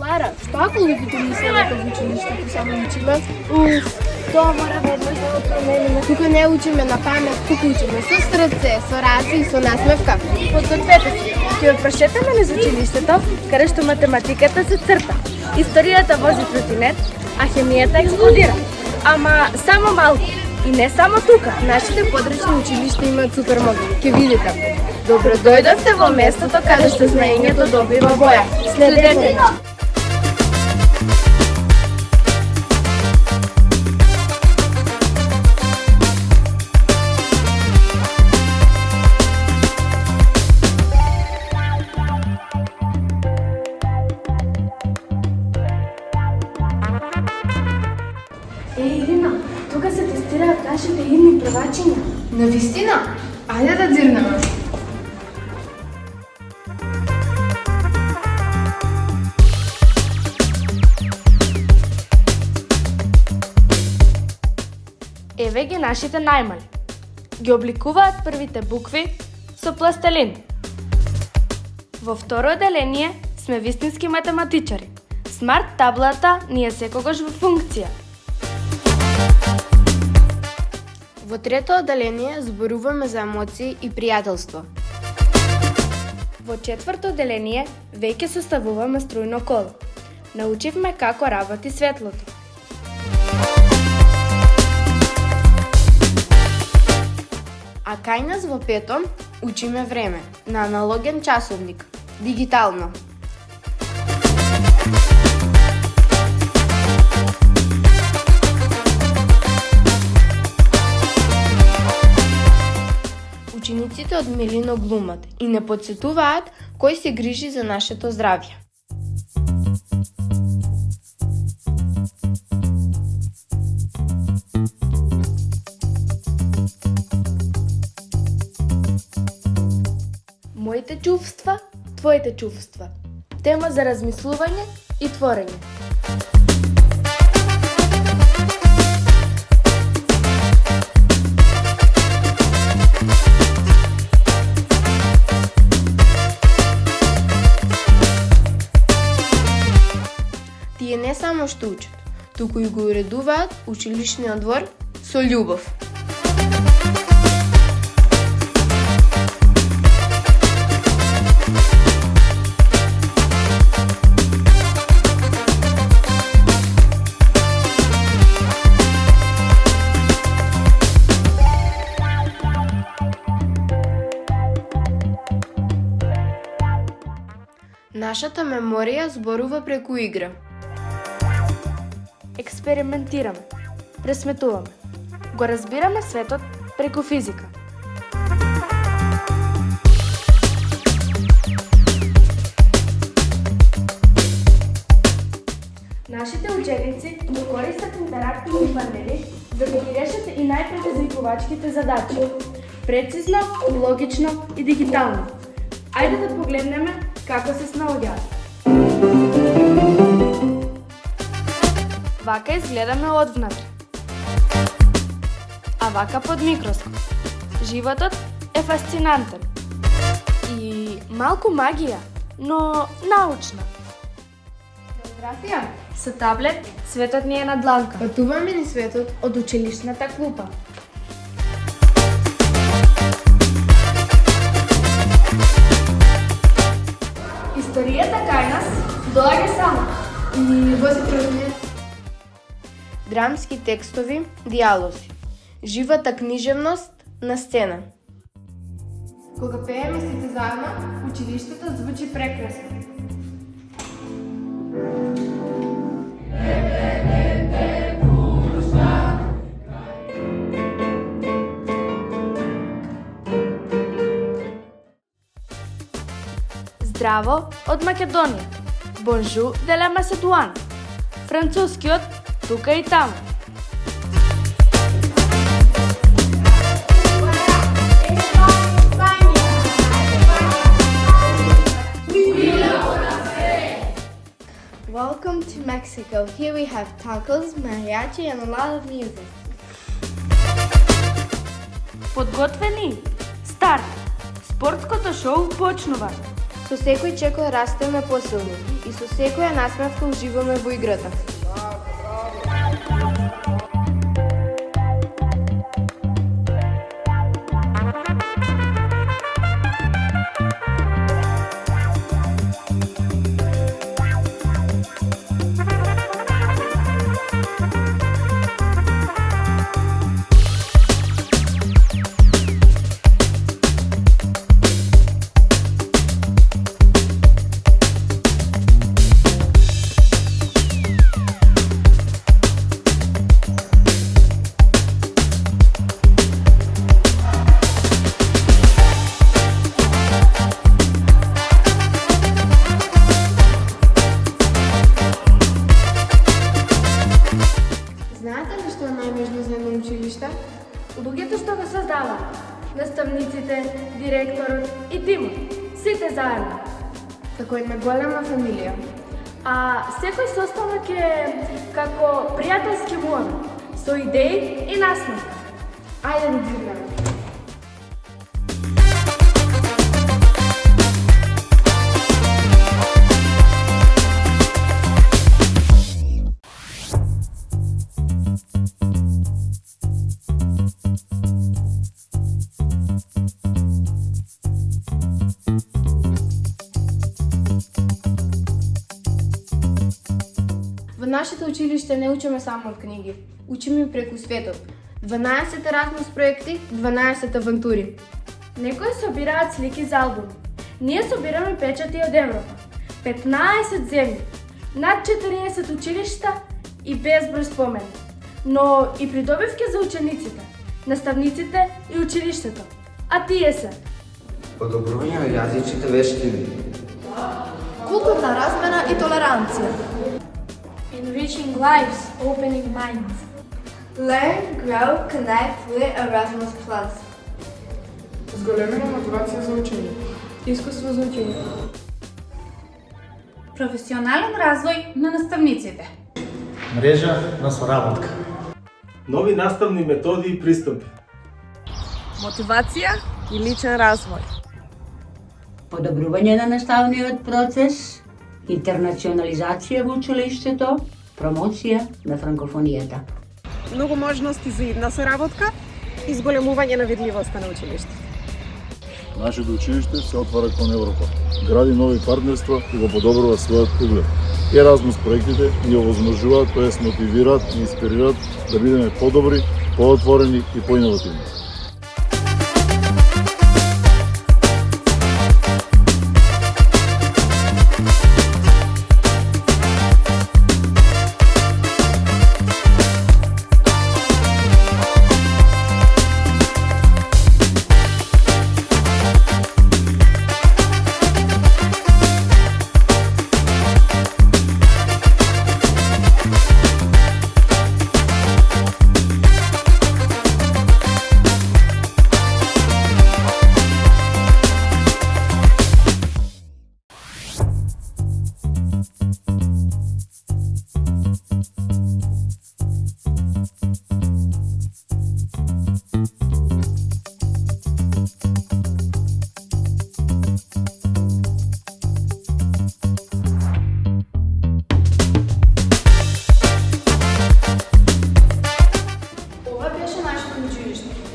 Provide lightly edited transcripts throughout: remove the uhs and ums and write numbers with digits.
Лара, што ако луѓето мислат дека во училиштето само учиме? Тоа мора веднаш да го промениме. Тука не учиме на памет, тука учиме со срце, со раце и со насмевка. Подгответе се, ќе отпрошетаме низ училиштето, каде што математиката се црта, историјата вози тротинет, а хемијата експлодира. Ама само малку. И не само тука. Нашите подречни училишта имаат супермозли. Ќе видите. Добро дојдовте во местото каде што знаењето добива боја. Следете. Ирина, тука се тестираат нашите идни првачиња. Навистина? Ајде да дзирнеме. Еве ги нашите најмали. Ги обликуваат првите букви со пластелин. Во второ одделение сме вистински математичари. Смарт таблата ни е секогаш во функција. Во трето одделение зборуваме за емоции и пријателство. Во четврто одделение веќе составуваме струјно коло. Научивме како работи светлото. А кај нас во пето учиме време на аналоген часовник, дигитално. Учениците од милино глумат и не потсетуваат кој се грижи за нашето здравје. Моите чувства, твоите чувства. Тема за размислување и творење. Тие не само што учат, туку и го уредуваат училишниот двор со љубов. Нашата меморија зборува преку игра. Експериментираме, пресметуваме. Го разбираме светот преку физика. Нашите ученици го користат интерактивни панели за да ги решат и најпредизвикувачките задачи. Прецизно, логично и дигитално. Ајде да погледнеме како се снаоѓаат. Вака изгледаме одвнатре. А вака под микроскоп. Животот е фасцинантен. И малку магија, но научна. Географија? Со таблет светот ни е на дланка. Патуваме ни светот Од училишната клупа. Историјата кај нас доаѓа само. и возите драмски текстови, диалози, живата книжевност на сцена. Кога пееме сите заедно, училиштето звучи прекрасно. Здраво од Македонија. Бонжу де ла Маседуан. Францускиот тука и таму. Welcome to Mexico. Here we have tacos, mariachi and a lot of music. Подготвени? Старт! Спортското шоу почнува. Со секој чекор растеме посилни и и со секоја насмевка уживаме во играта. Знаете ли што е најважно за едно училиште? Луѓето што го создаваат, наставниците, директорот и тимот, сите заедно. Како една голема фамилија. А секој состанок е како пријателски момент, со идеи и насмевка. Ајде да дзигнеме. Во нашето училиште не учиме само од книги, учиме и преку светот. 12 Еразмус проекти, 12 авантури. Некои собираат слики за албум. Ние собираме печати од Европа. 15 земји, над 40 училишта и безброј спомени. Но и придобивки за учениците, наставниците и училиштето. А тие се Подобрување на јазичните вештини. Културна размена и толеранција. Enriching lives, opening minds. Learn, grow, connect with Erasmus+. Зголемена мотивација за учење. Искуство за учење. Професионален развој на наставниците. Мрежа на соработка. Нови наставни методи и пристапи. Мотивација и личен развој. Подобрување на наставниот процес, интернационализација во училиштето, промоција на франкофонијата. Многу можности за идна соработка и зголемување на видливоста на училиштето. Нашето училиште се отвара кон Европа, гради нови партнерства и го подобрува својот углед. Еразмус проектите ни овозможуваат, т.е. мотивираат и инспирираат да бидеме подобри, поотворени и поиновативни.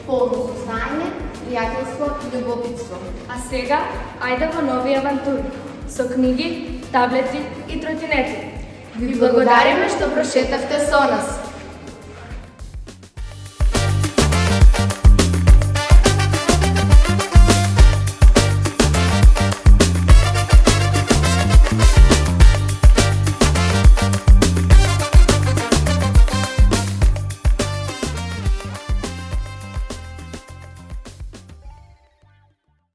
Полно со знаење, пријателство и љубопитство. А сега, ајде во нови авантури, со книги, таблети и тротинети. Ви благодариме што прошетавте со нас.